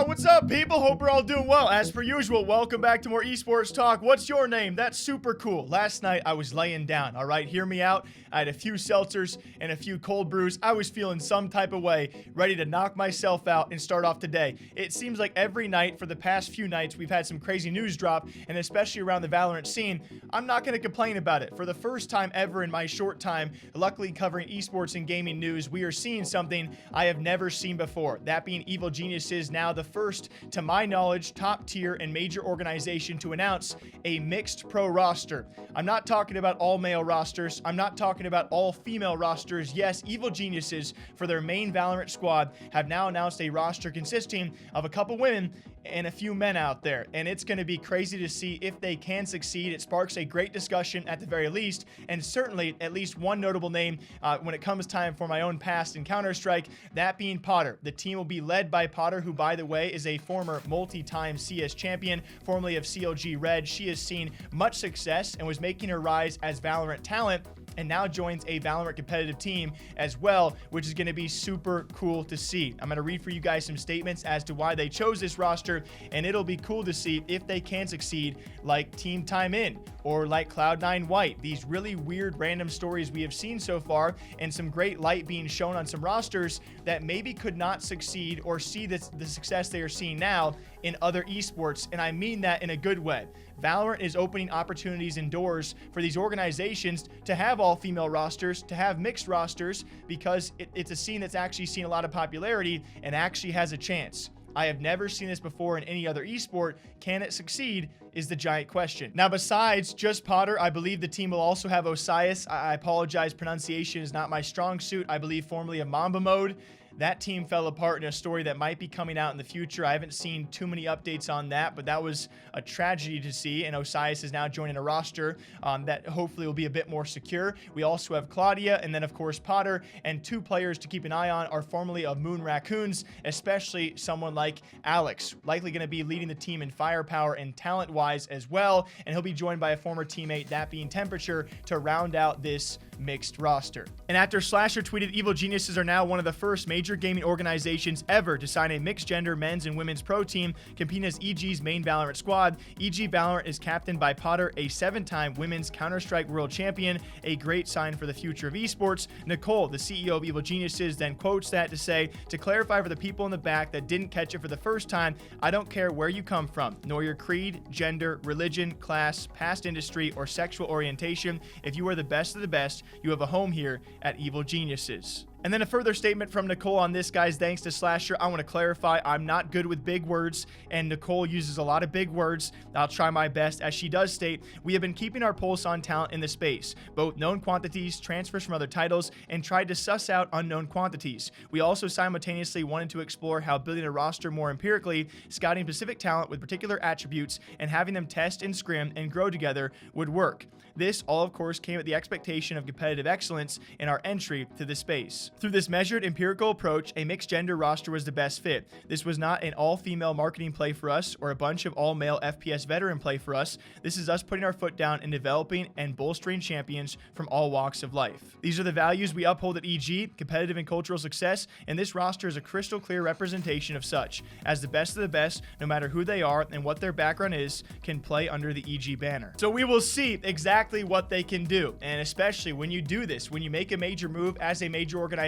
What's up, people? Hope we're all doing well. As per usual, welcome back to more esports talk. What's your name? That's super cool. Last night, I was laying down, all right? Hear me out. I had a few seltzers and a few cold brews. I was feeling some type of way, ready to knock myself out and start off today. It seems like every night for the past few nights, we've had some crazy news drop, and especially around the Valorant scene. I'm not going to complain about it. For the first time ever in my short time, luckily covering esports and gaming news, we are seeing something I have never seen before. That being Evil Geniuses, now the first, to my knowledge, top tier and major organization to announce a mixed pro roster. I'm not talking about all male rosters. I'm not talking about all female rosters. Yes, Evil Geniuses, for their main Valorant squad, have now announced a roster consisting of a couple women and a few men out there, and it's going to be crazy to see if they can succeed. It sparks a great discussion at the very least, and certainly at least one notable name when it comes time for my own past in Counter-Strike, that being Potter. The team will be led by Potter, who, by the way, is a former multi-time CS champion, formerly of CLG Red. She has seen much success and was making her rise as Valorant talent, and now joins a Valorant competitive team as well, which is going to be super cool to see. I'm going to read for you guys some statements as to why they chose this roster, and it'll be cool to see if they can succeed, like Team Time In or like Cloud9 White. These really weird random stories we have seen so far, and some great light being shown on some rosters that maybe could not succeed or see the success they are seeing now in other esports, and I mean that in a good way. Valorant is opening opportunities and doors for these organizations to have all-female rosters, to have mixed rosters, because it's a scene that's actually seen a lot of popularity and actually has a chance. I have never seen this before in any other esport. Can it succeed is the giant question. Now, besides just Potter, I believe the team will also have Osias. I apologize, pronunciation is not my strong suit. I believe formerly of Mamba Mode. That team fell apart in a story that might be coming out in the future. I haven't seen too many updates on that, but that was a tragedy to see, and Osias is now joining a roster that hopefully will be a bit more secure. We also have Claudia, and then, of course, Potter, and two players to keep an eye on are formerly of Moon Raccoons, especially someone like Alex, likely going to be leading the team in firepower and talent-wise as well, and he'll be joined by a former teammate, that being Temperature, to round out this mixed roster. And after Slasher tweeted, Evil Geniuses are now one of the first major gaming organizations ever to sign a mixed gender men's and women's pro team competing as EG's main Valorant squad. EG Valorant is captained by Potter, a 7-time women's Counter-Strike world champion, a great sign for the future of esports. Nicole, the CEO of Evil Geniuses, then quotes that to say, "To clarify for the people in the back that didn't catch it for the first time, I don't care where you come from, nor your creed, gender, religion, class, past industry, or sexual orientation. If you are the best of the best, you have a home here at Evil Geniuses." And then a further statement from Nicole on this, guys. Thanks to Slasher. I want to clarify, I'm not good with big words, and Nicole uses a lot of big words. I'll try my best. As she does state, we have been keeping our pulse on talent in the space, both known quantities, transfers from other titles, and tried to suss out unknown quantities. We also simultaneously wanted to explore how building a roster more empirically, scouting specific talent with particular attributes, and having them test and scrim and grow together would work. This all, of course, came at the expectation of competitive excellence in our entry to the space. Through this measured empirical approach, a mixed gender roster was the best fit. This was not an all-female marketing play for us or a bunch of all-male FPS veteran play for us. This is us putting our foot down and developing and bolstering champions from all walks of life. These are the values we uphold at EG, competitive and cultural success, and this roster is a crystal clear representation of such, as the best of the best, no matter who they are and what their background is, can play under the EG banner. So we will see exactly what they can do, and especially when you do this, when you make a major move as a major organization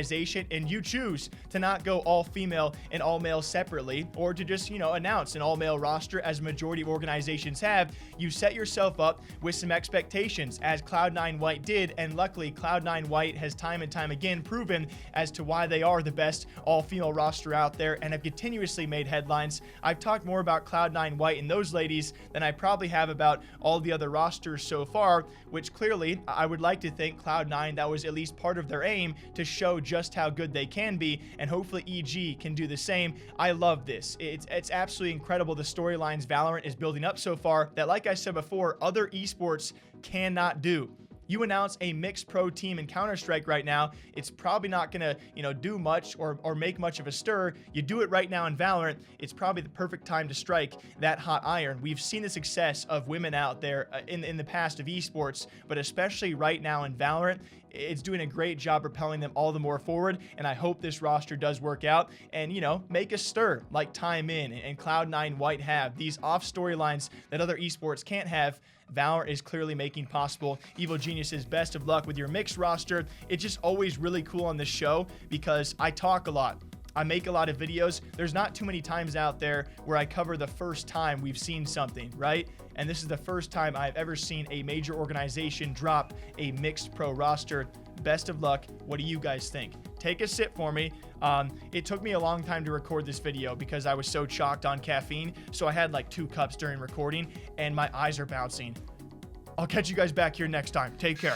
and you choose to not go all female and all male separately, or to just, announce an all male roster as a majority of organizations have, you set yourself up with some expectations, as Cloud9 White did, and luckily Cloud9 White has time and time again proven as to why they are the best all female roster out there and have continuously made headlines. I've talked more about Cloud9 White and those ladies than I probably have about all the other rosters so far, which clearly I would like to think Cloud9, that was at least part of their aim, to show just how good they can be, and hopefully EG can do the same. I love this. It's absolutely incredible the storylines Valorant is building up so far that, like I said before, other esports cannot do. You announce a mixed pro team in Counter-Strike right now, it's probably not gonna, do much or make much of a stir. You do it right now in Valorant, it's probably the perfect time to strike that hot iron. We've seen the success of women out there in the past of esports, but especially right now in Valorant, it's doing a great job propelling them all the more forward. And I hope this roster does work out and, you know, make a stir like Time In and Cloud9 White have. These off storylines that other esports can't have, Valorant is clearly making possible. Evil Geniuses, best of luck with your mixed roster. It's just always really cool on this show because I talk a lot. I make a lot of videos. There's not too many times out there where I cover the first time we've seen something, right? And this is the first time I've ever seen a major organization drop a mixed pro roster. Best of luck. What do you guys think? Take a sip for me. It took me a long time to record this video because I was so chocked on caffeine. So I had like 2 cups during recording and my eyes are bouncing. I'll catch you guys back here next time. Take care.